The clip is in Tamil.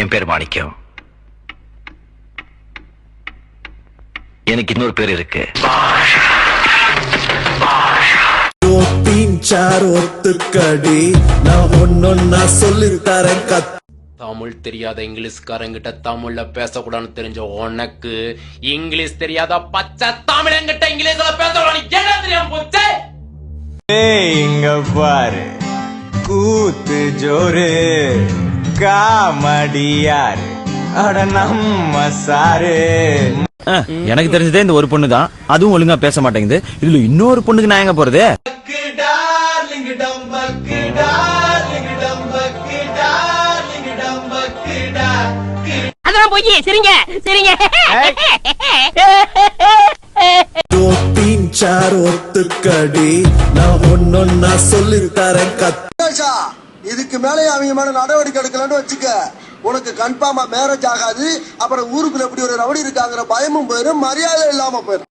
என் பேர் மாணிக்கம். எனக்கு இன்னொரு பேர் இருக்கு. ஒத்துக்கடி நான் ஒன்னொன்னா சொல்லி தரேன். தமிழ் தெரியாத இங்கிலீஷ்காரங்கிட்ட தமிழ்ல பேசக்கூடாதுன்னு தெரிஞ்ச உனக்கு இங்கிலீஷ் தெரியாத பச்சை தமிழங்கிட்ட இங்கிலீஷ்ல பேசக்கூடாது என்ன தெரியாம போச்சு? இங்க பாரு கூத்து ஜோரு காமடியாரு அட நம்ம சாரு. எனக்கு தெரிஞ்சதே இந்த ஒரு பொண்ணு தான், அதுவும் ஒழுங்கா பேச மாட்டேங்குது. இதுல இன்னொரு பொண்ணுக்கு நான் எங்க போறது? அதெல்லாம் போய் சரிங்க சரிங்க. ஒத்துக்கடி நான் ஒன்னொன்னா சொல்லி தரேன். இதுக்கு மேலே அவங்க மேல நடவடிக்கை எடுக்கலன்னு வச்சுக்க, உனக்கு கன்ஃபார்மா மேரேஜ் ஆகாது. அப்புறம் ஊருக்குள்ள எப்படி ஒரு ரவுடி இருக்காங்கிற பயமும் போயிடும், மரியாதை இல்லாம போயிடும்.